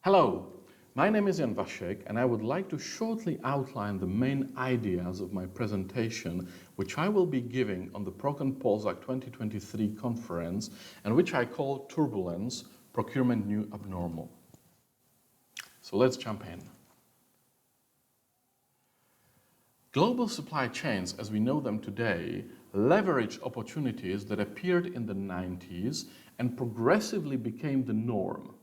Hello, my name is Vasek and I would like to shortly outline the main ideas of my presentation which I will be giving on the Procon-Polsak 2023 conference and which I call Turbulence, Procurement New Abnormal. So let's jump in. Global supply chains, as we know them today, leverage opportunities that appeared in the 90s and progressively became the norm.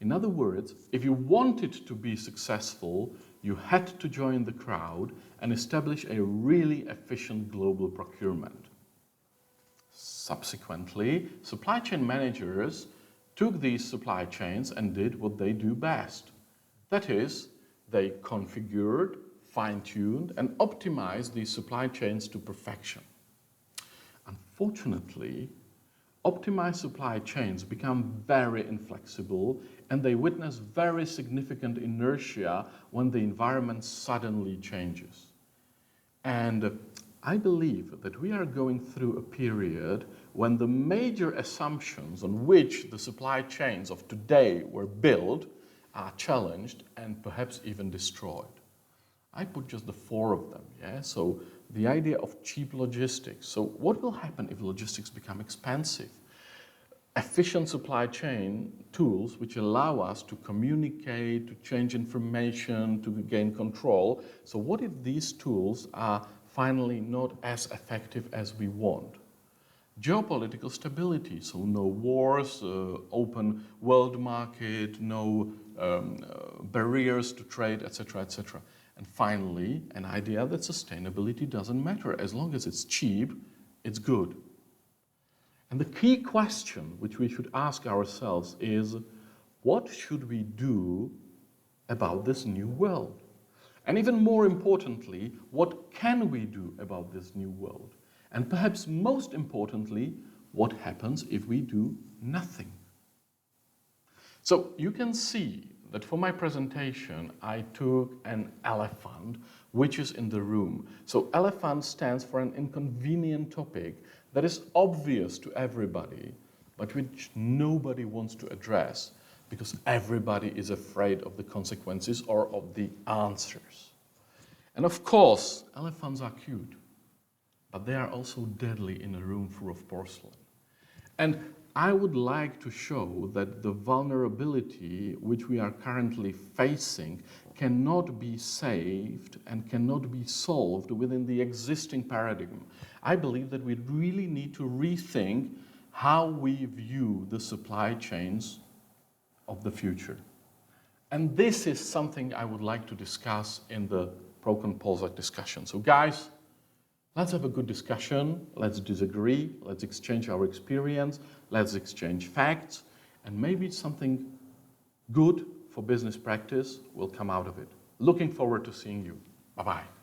In other words, if you wanted to be successful, you had to join the crowd and establish a really efficient global procurement. Subsequently, supply chain managers took these supply chains and did what they do best. That is, they configured, fine-tuned, and optimized these supply chains to perfection. Unfortunately, optimized supply chains become very inflexible and they witness very significant inertia when the environment suddenly changes. And I believe that we are going through a period when the major assumptions on which the supply chains of today were built are challenged and perhaps even destroyed. I put just the four of them, yeah? So the idea of cheap logistics. So what will happen if logistics become expensive? Efficient supply chain tools which allow us to communicate, to change information, to gain control. So what if these tools are finally not as effective as we want? Geopolitical stability, so no wars, open world market, no barriers to trade, etc., etc. And finally, an idea that sustainability doesn't matter. As long as it's cheap, it's good. And the key question which we should ask ourselves is, what should we do about this new world? And even more importantly, what can we do about this new world? And perhaps most importantly, what happens if we do nothing? So you can see that for my presentation, I took an elephant which is in the room. So elephant stands for an inconvenient topic that is obvious to everybody, but which nobody wants to address because everybody is afraid of the consequences or of the answers. And of course, elephants are cute, but they are also deadly in a room full of porcelain. And I would like to show that the vulnerability which we are currently facing cannot be saved and cannot be solved within the existing paradigm. I believe that we really need to rethink how we view the supply chains of the future. And this is something I would like to discuss in the Procon-Polsak discussion. So guys, let's have a good discussion, let's disagree, let's exchange our experience, let's exchange facts, and maybe something good for business practice will come out of it. Looking forward to seeing you. Bye-bye.